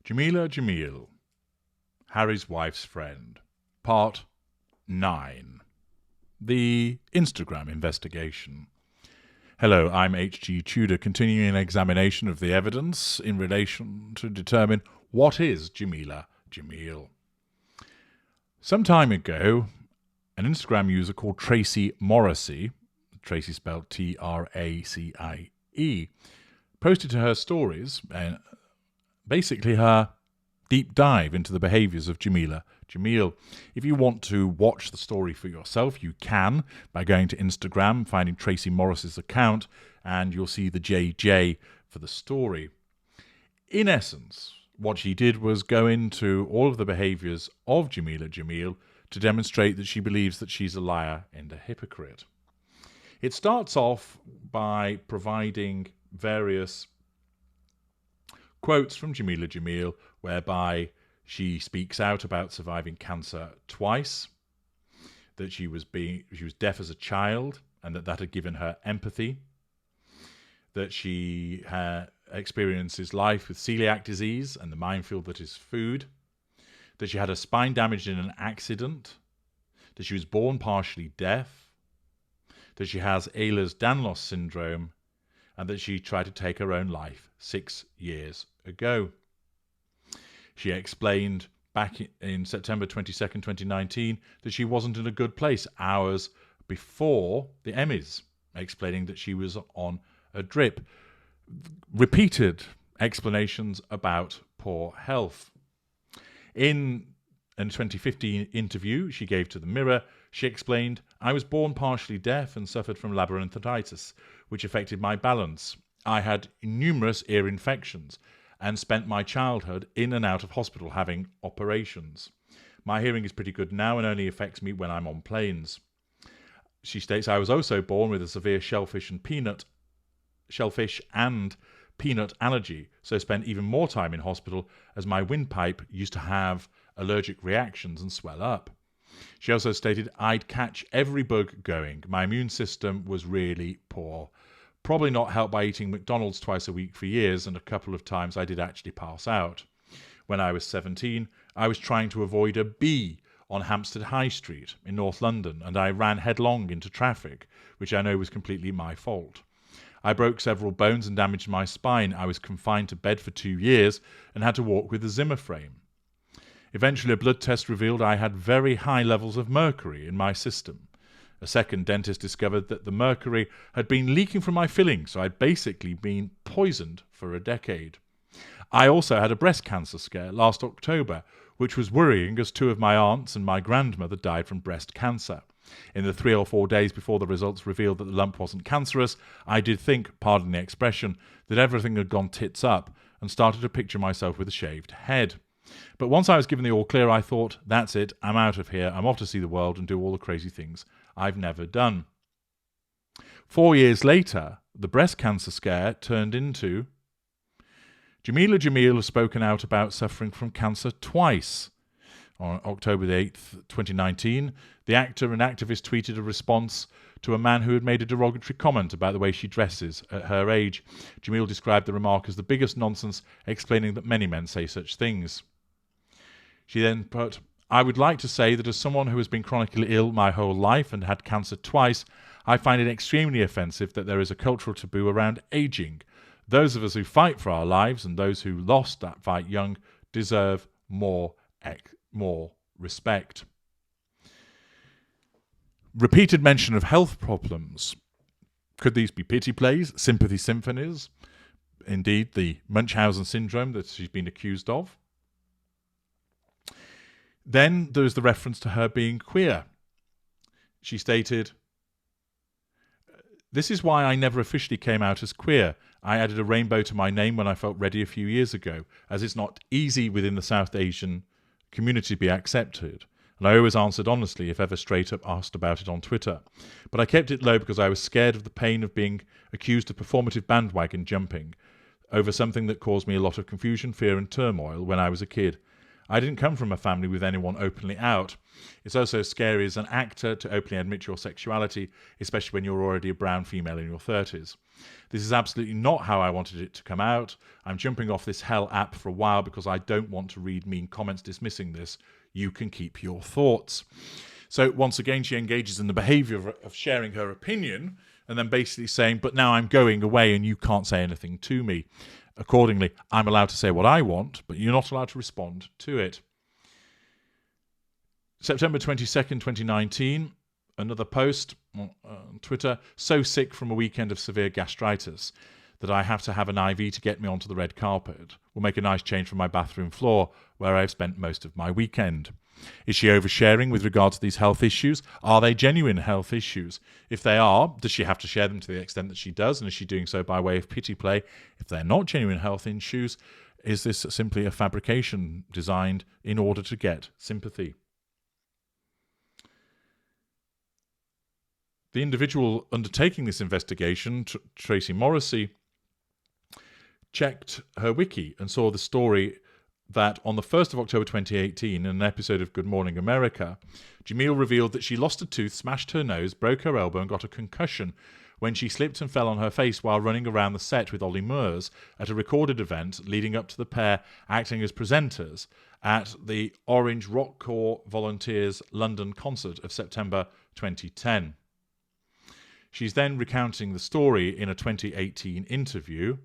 Jameela Jamil, Harry's wife's friend, Part 9. The Instagram investigation. Hello, I'm H.G. Tudor, continuing an examination of the evidence in relation to determine what is Jameela Jamil. Some time ago, an Instagram user called Tracy Morrissey, Tracy spelled Tracie, posted to her stories basically her deep dive into the behaviours of Jameela Jamil. If you want to watch the story for yourself, you can by going to Instagram, finding Tracy Morris's account, and you'll see the JJ for the story. In essence, what she did was go into all of the behaviours of Jameela Jamil to demonstrate that she believes that she's a liar and a hypocrite. It starts off by providing various quotes from Jameela Jamil, whereby she speaks out about surviving cancer twice, that she was deaf as a child, and that had given her empathy, that she experiences life with celiac disease and the minefield that is food, that she had her spine damaged in an accident, that she was born partially deaf, that she has Ehlers-Danlos syndrome, and that she tried to take her own life 6 years ago. She explained back in September 22nd, 2019, that she wasn't in a good place hours before the Emmys, explaining that she was on a drip. Repeated explanations about poor health. In a 2015 interview she gave to The Mirror, she explained, "I was born partially deaf and suffered from labyrinthitis, which affected my balance. I had numerous ear infections and spent my childhood in and out of hospital having operations. My hearing is pretty good now and only affects me when I'm on planes." She states, "I was also born with a severe shellfish and peanut allergy, so spent even more time in hospital as my windpipe used to have allergic reactions and swell up." She also stated, "I'd catch every bug going. My immune system was really poor. Probably not helped by eating McDonald's twice a week for years, and a couple of times I did actually pass out. When I was 17, I was trying to avoid a bee on Hampstead High Street in North London, and I ran headlong into traffic, which I know was completely my fault. I broke several bones and damaged my spine. I was confined to bed for 2 years and had to walk with a Zimmer frame. Eventually, a blood test revealed I had very high levels of mercury in my system. A second dentist discovered that the mercury had been leaking from my filling, so I'd basically been poisoned for a decade. I also had a breast cancer scare last October, which was worrying as 2 of my aunts and my grandmother died from breast cancer. In the 3 or 4 days before the results revealed that the lump wasn't cancerous, I did think, pardon the expression, that everything had gone tits up and started to picture myself with a shaved head. But once I was given the all clear, I thought, that's it, I'm out of here, I'm off to see the world and do all the crazy things I've never done." 4 years later, the breast cancer scare turned into Jameela Jamil has spoken out about suffering from cancer twice. On October the 8th, 2019, the actor and activist tweeted a response to a man who had made a derogatory comment about the way she dresses at her age. Jamil described the remark as the biggest nonsense, explaining that many men say such things. She then put, "I would like to say that as someone who has been chronically ill my whole life and had cancer twice, I find it extremely offensive that there is a cultural taboo around aging. Those of us who fight for our lives and those who lost that fight young deserve more respect." Repeated mention of health problems. Could these be pity plays, sympathy symphonies? Indeed, the Munchausen syndrome that she's been accused of. Then there's the reference to her being queer. She stated, "This is why I never officially came out as queer. I added a rainbow to my name when I felt ready a few years ago, as it's not easy within the South Asian community to be accepted. And I always answered honestly if ever straight up asked about it on Twitter. But I kept it low because I was scared of the pain of being accused of performative bandwagon jumping over something that caused me a lot of confusion, fear and turmoil when I was a kid. I didn't come from a family with anyone openly out. It's also scary as an actor to openly admit your sexuality, especially when you're already a brown female in your 30s. This is absolutely not how I wanted it to come out. I'm jumping off this hell app for a while because I don't want to read mean comments dismissing this. You can keep your thoughts. So once again, she engages in the behaviour of sharing her opinion and then basically saying, but now I'm going away and you can't say anything to me. Accordingly, I'm allowed to say what I want, but you're not allowed to respond to it. September 22nd, 2019, another post on Twitter. So sick from a weekend of severe gastritis that I have to have an IV to get me onto the red carpet. Will make a nice change from my bathroom floor, where I've spent most of my weekend. Is she oversharing with regard to these health issues? Are they genuine health issues? If they are, does she have to share them to the extent that she does? And is she doing so by way of pity play? If they're not genuine health issues, is this simply a fabrication designed in order to get sympathy? The individual undertaking this investigation, Tracy Morrissey, checked her wiki and saw the story that on the 1st of October 2018, in an episode of Good Morning America, Jamil revealed that she lost a tooth, smashed her nose, broke her elbow and got a concussion when she slipped and fell on her face while running around the set with Ollie Murs at a recorded event leading up to the pair acting as presenters at the Orange Rock Corps Volunteers London concert of September 2010. She's then recounting the story in a 2018 interview,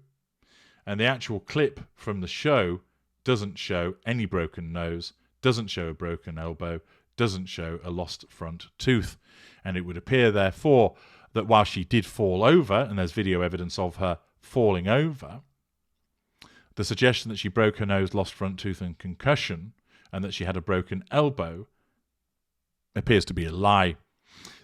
and the actual clip from the show doesn't show any broken nose, doesn't show a broken elbow, doesn't show a lost front tooth. And it would appear, therefore, that while she did fall over, and there's video evidence of her falling over, the suggestion that she broke her nose, lost front tooth and concussion, and that she had a broken elbow, appears to be a lie.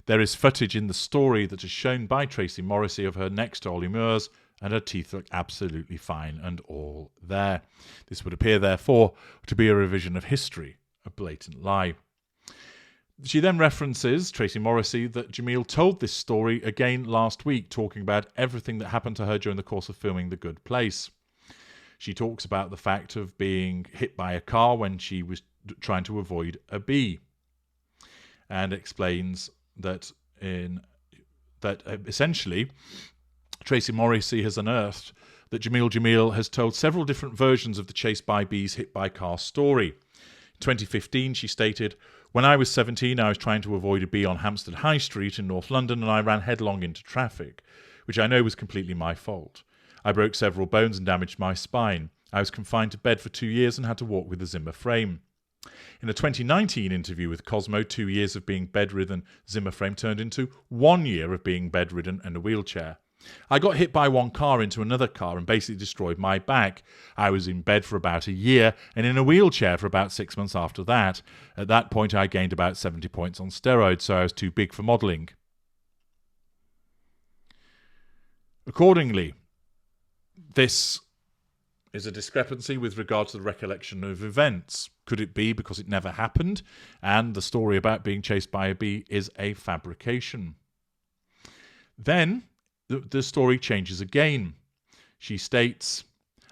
There is footage in the story that is shown by Tracy Morrissey of her next to Ollie Murs, and her teeth look absolutely fine and all there. This would appear, therefore, to be a revision of history, a blatant lie. She then references, Tracy Morrissey, that Jamil told this story again last week, talking about everything that happened to her during the course of filming The Good Place. She talks about the fact of being hit by a car when she was trying to avoid a bee, and explains that essentially Tracy Morrissey has unearthed that Jamil has told several different versions of the chase by bees hit by car story. In 2015, she stated, "When I was 17, I was trying to avoid a bee on Hampstead High Street in North London and I ran headlong into traffic, which I know was completely my fault. I broke several bones and damaged my spine. I was confined to bed for 2 years and had to walk with a Zimmer frame." In a 2019 interview with Cosmo, 2 years of being bedridden, Zimmer frame turned into 1 year of being bedridden and a wheelchair. "I got hit by one car into another car and basically destroyed my back. I was in bed for about a year and in a wheelchair for about 6 months after that. At that point, I gained about 70 points on steroids, so I was too big for modelling." Accordingly, this is a discrepancy with regard to the recollection of events. Could it be because it never happened and the story about being chased by a bee is a fabrication? Then the story changes again. She states,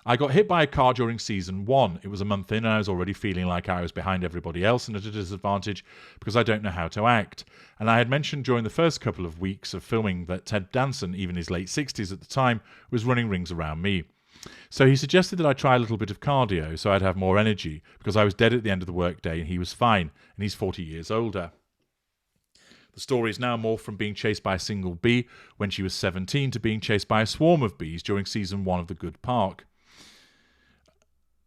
"I got hit by a car during season 1. It was a month in and I was already feeling like I was behind everybody else and at a disadvantage because I don't know how to act. And I had mentioned during the first couple of weeks of filming that Ted Danson, even his late 60s at the time, was running rings around me. So he suggested that I try a little bit of cardio so I'd have more energy because I was dead at the end of the workday and he was fine and he's 40 years older." The story is now morphed from being chased by a single bee when she was 17 to being chased by a swarm of bees during season 1 of The Good Park.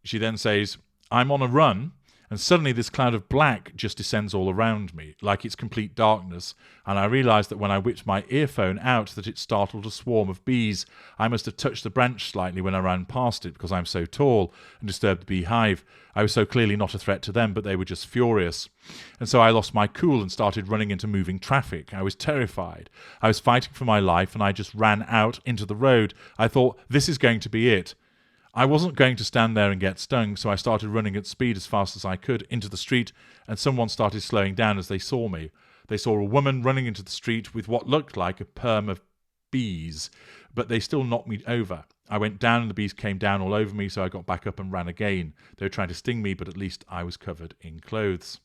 She then says, "I'm on a run and suddenly this cloud of black just descends all around me, like it's complete darkness, and I realised that when I whipped my earphone out that it startled a swarm of bees. I must have touched the branch slightly when I ran past it because I'm so tall and disturbed the beehive. I was so clearly not a threat to them, but they were just furious. And so I lost my cool and started running into moving traffic. I was terrified. I was fighting for my life and I just ran out into the road. I thought, this is going to be it. I wasn't going to stand there and get stung, so I started running at speed as fast as I could into the street, and someone started slowing down as they saw me. They saw a woman running into the street with what looked like a perm of bees, but they still knocked me over. I went down and the bees came down all over me, so I got back up and ran again. They were trying to sting me, but at least I was covered in clothes.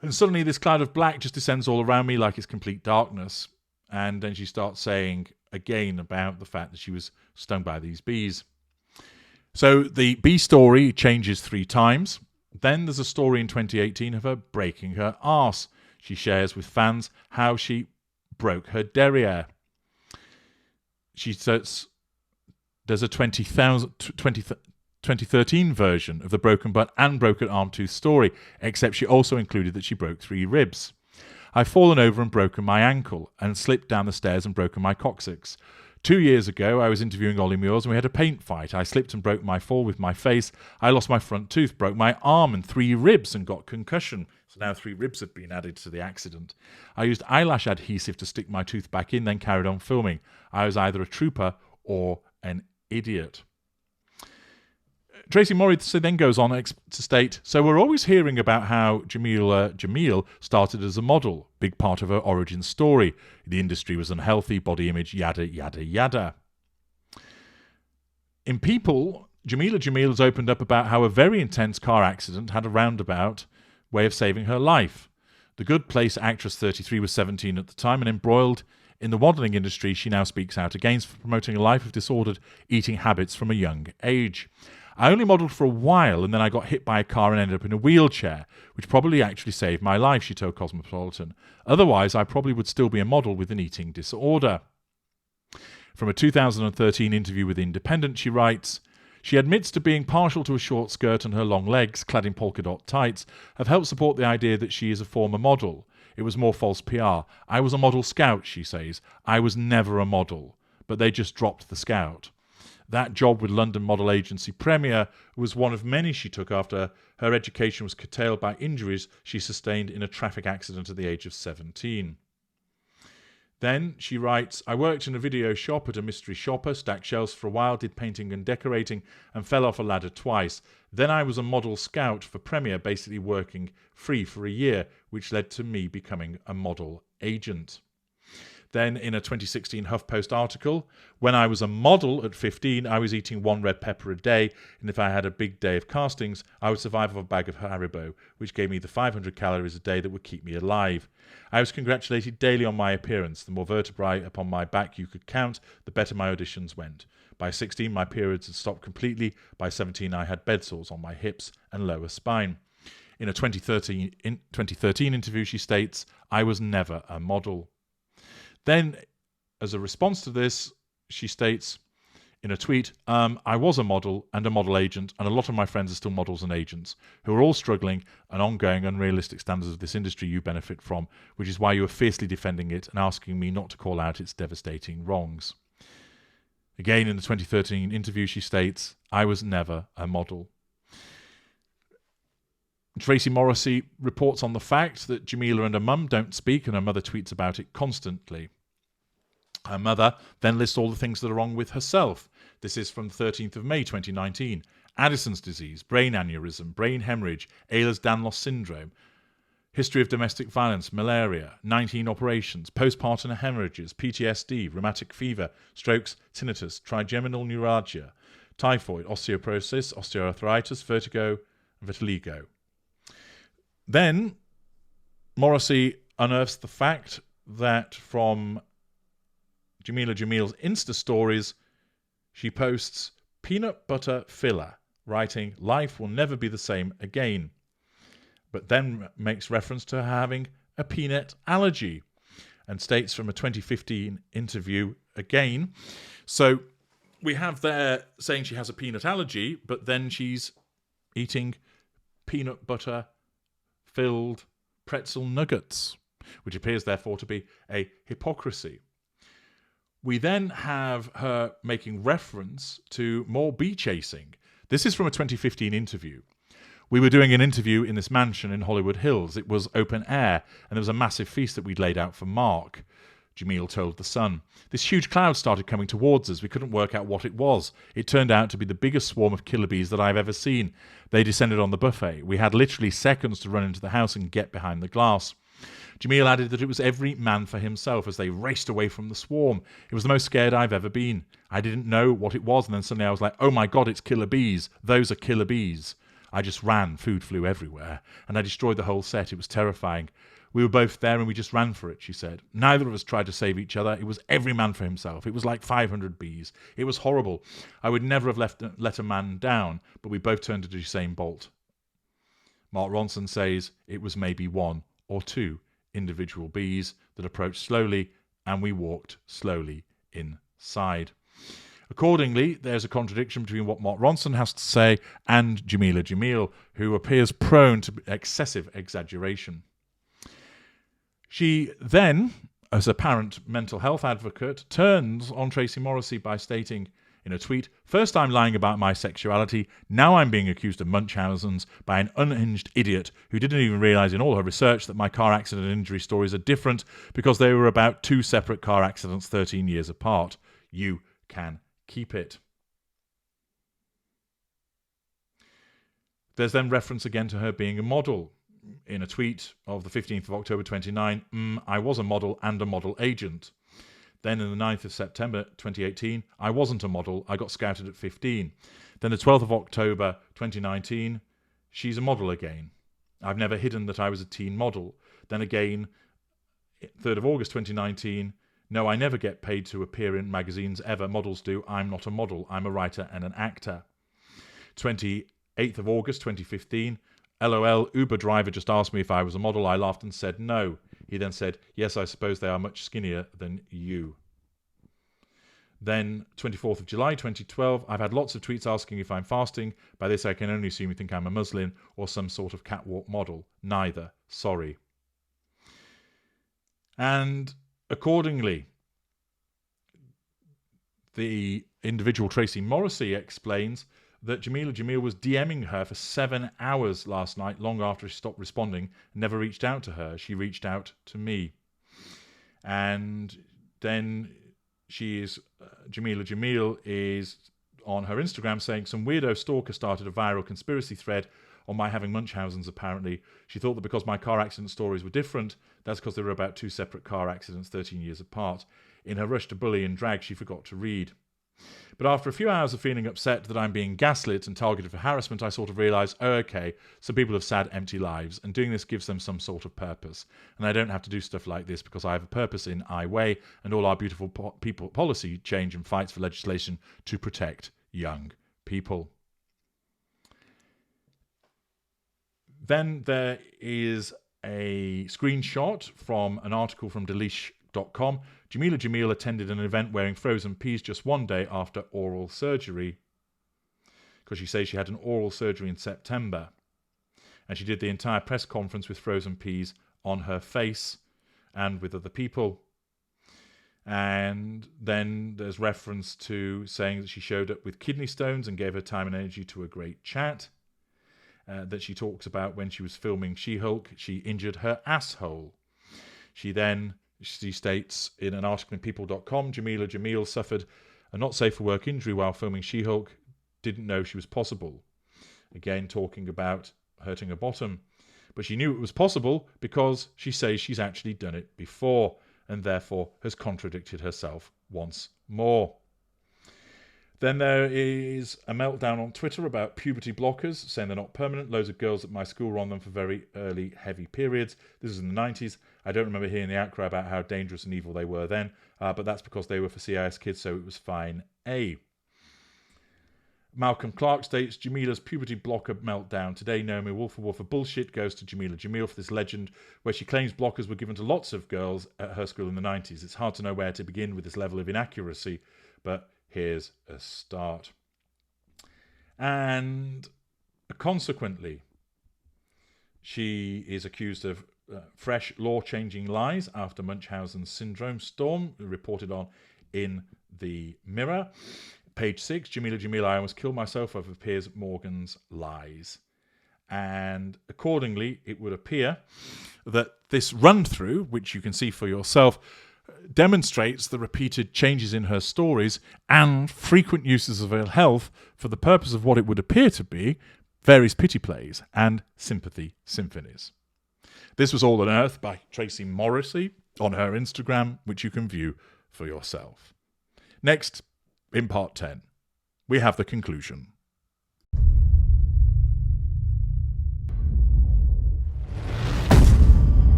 And suddenly this cloud of black just descends all around me like it's complete darkness. And then she starts saying, again about the fact that she was stung by these bees. So the bee story changes 3 times. Then there's a story in 2018 of her breaking her arse. She shares with fans how she broke her derriere. She says there's a 2013 version of the broken butt and broken arm tooth story, except she also included that she broke 3 ribs. I've fallen over and broken my ankle and slipped down the stairs and broken my coccyx. 2 years ago, I was interviewing Ollie Muirs and we had a paint fight. I slipped and broke my fall with my face. I lost my front tooth, broke my arm and 3 ribs and got concussion. So now 3 ribs had been added to the accident. I used eyelash adhesive to stick my tooth back in, then carried on filming. I was either a trooper or an idiot. Tracy Morrissey then goes on to state, so we're always hearing about how Jamil started as a model, big part of her origin story. The industry was unhealthy, body image, yada, yada, yada. In People, Jameela Tamil has opened up about how a very intense car accident had a roundabout way of saving her life. The Good Place actress 33 was 17 at the time and embroiled in the modelling industry. She now speaks out against promoting a life of disordered eating habits from a young age. I only modelled for a while and then I got hit by a car and ended up in a wheelchair, which probably actually saved my life, she told Cosmopolitan. Otherwise, I probably would still be a model with an eating disorder. From a 2013 interview with Independent, she writes, she admits to being partial to a short skirt and her long legs, clad in polka dot tights, have helped support the idea that she is a former model. It was more false PR. I was a model scout, she says. I was never a model, but they just dropped the scout. That job with London model agency Premier was one of many she took after her education was curtailed by injuries she sustained in a traffic accident at the age of 17. Then she writes, I worked in a video shop at a mystery shopper, stacked shelves for a while, did painting and decorating, and fell off a ladder twice. Then I was a model scout for Premier, basically working free for a year, which led to me becoming a model agent. Then in a 2016 HuffPost article, when I was a model at 15, I was eating 1 red pepper a day, and if I had a big day of castings, I would survive off a bag of Haribo, which gave me the 500 calories a day that would keep me alive. I was congratulated daily on my appearance. The more vertebrae upon my back you could count, the better my auditions went. By 16, my periods had stopped completely. By 17, I had bed sores on my hips and lower spine. In a 2013 interview, she states, I was never a model. Then, as a response to this, she states in a tweet, I was a model and a model agent, and a lot of my friends are still models and agents, who are all struggling and ongoing unrealistic standards of this industry you benefit from, which is why you are fiercely defending it and asking me not to call out its devastating wrongs. Again, in the 2013 interview, she states, I was never a model. Tracy Morrissey reports on the fact that Jameela and her mum don't speak, and her mother tweets about it constantly. Her mother then lists all the things that are wrong with herself. This is from the 13th of May 2019. Addison's disease, brain aneurysm, brain hemorrhage, Ehlers-Danlos syndrome, history of domestic violence, malaria, 19 operations, postpartum hemorrhages, PTSD, rheumatic fever, strokes, tinnitus, trigeminal neuralgia, typhoid, osteoporosis, osteoarthritis, vertigo, and vitiligo. Then Morrissey unearths the fact that from Jameela Jamil's Insta stories, she posts peanut butter filler, writing, life will never be the same again, but then makes reference to her having a peanut allergy and states from a 2015 interview again. So we have there saying she has a peanut allergy, but then she's eating peanut butter filled pretzel nuggets, which appears therefore to be a hypocrisy. We then have her making reference to more bee chasing. This is from a 2015 interview. We were doing an interview in this mansion in Hollywood Hills. It was open air, and there was a massive feast that we'd laid out for Mark, Jamil told The Sun. This huge cloud started coming towards us. We couldn't work out what it was. It turned out to be the biggest swarm of killer bees that I've ever seen. They descended on the buffet. We had literally seconds to run into the house and get behind the glass. Jamil added that it was every man for himself as they raced away from the swarm. It was the most scared I've ever been. I didn't know what it was, and then suddenly I was like, oh my God, it's killer bees. Those are killer bees. I just ran. Food flew everywhere, and I destroyed the whole set. It was terrifying. We were both there and we just ran for it, she said. Neither of us tried to save each other. It was every man for himself. It was like 500 bees. It was horrible. I would never have let a man down, but we both turned into Usain Bolt. Mark Ronson says it was maybe one or two individual bees that approached slowly, and we walked slowly inside. Accordingly, there's a contradiction between what Mark Ronson has to say and Jameela Tamil, who appears prone to excessive exaggeration. She then, as a apparent mental health advocate, turns on Tracy Morrissey by stating in a tweet, "First I'm lying about my sexuality, now I'm being accused of Munchausen's by an unhinged idiot who didn't even realise in all her research that my car accident and injury stories are different because they were about two separate car accidents 13 years apart. You can keep it." There's then reference again to her being a model. In a tweet of the 15th of October 29, I was a model and a model agent. Then in the 9th of September 2018, I wasn't a model, I got scouted at 15. Then the 12th of October 2019, she's a model again. I've never hidden that I was a teen model. Then again, 3rd of August 2019, no, I never get paid to appear in magazines ever. Models do. I'm not a model. I'm a writer and an actor. 28th of August 2015, LOL, Uber driver just asked me if I was a model. I laughed and said no. He then said, yes, I suppose they are much skinnier than you. Then 24th of July 2012, I've had lots of tweets asking if I'm fasting. By this I can only assume you think I'm a Muslim or some sort of catwalk model. Neither. Sorry. And accordingly, the individual Tracy Morrissey explains that Jameela Jamil was DMing her for 7 hours last night, long after she stopped responding, and never reached out to her. She reached out to me. And then Jameela Jamil is on her Instagram saying, some weirdo stalker started a viral conspiracy thread on my having Munchausen's apparently. She thought that because my car accident stories were different, that's because they were about two separate car accidents 13 years apart. In her rush to bully and drag, she forgot to read. But after a few hours of feeling upset that I'm being gaslit and targeted for harassment, I sort of realised, oh, okay, some people have sad, empty lives, and doing this gives them some sort of purpose. And I don't have to do stuff like this because I have a purpose in I Way and all our beautiful people policy change and fights for legislation to protect young people. Then there is a screenshot from an article from Delish.com. Jameela Jamil attended an event wearing frozen peas just one day after oral surgery, because she says she had an oral surgery in September, and she did the entire press conference with frozen peas on her face and with other people. And then there's reference to saying that she showed up with kidney stones and gave her time and energy to a great chat. That she talks about when she was filming She-Hulk, she injured her asshole. She states in an article in people.com, Jameela Jamil suffered a not safe for work injury while filming She-Hulk, didn't know she was possible. Again, talking about hurting her bottom. But she knew it was possible because she says she's actually done it before and therefore has contradicted herself once more. Then there is a meltdown on Twitter about puberty blockers, saying they're not permanent. Loads of girls at my school were on them for very early, heavy periods. This was in the 90s. I don't remember hearing the outcry about how dangerous and evil they were then, but that's because they were for CIS kids, so it was fine. Malcolm Clark states, Jameela's puberty blocker meltdown. Today, Naomi Wolf of bullshit goes to Jameela Jamil for this legend, where she claims blockers were given to lots of girls at her school in the 90s. It's hard to know where to begin with this level of inaccuracy, but here's a start. And consequently, she is accused of fresh law-changing lies after Munchausen's syndrome storm, reported on in the Mirror. Page 6, Jameela Jamil, I almost killed myself over Piers Morgan's lies. And accordingly, it would appear that this run-through, which you can see for yourself, demonstrates the repeated changes in her stories and frequent uses of ill health for the purpose of what it would appear to be various pity plays and sympathy symphonies. This was all unearthed by Tracy Morrissey on her Instagram, which you can view for yourself. Next, in part 10, we have the conclusion.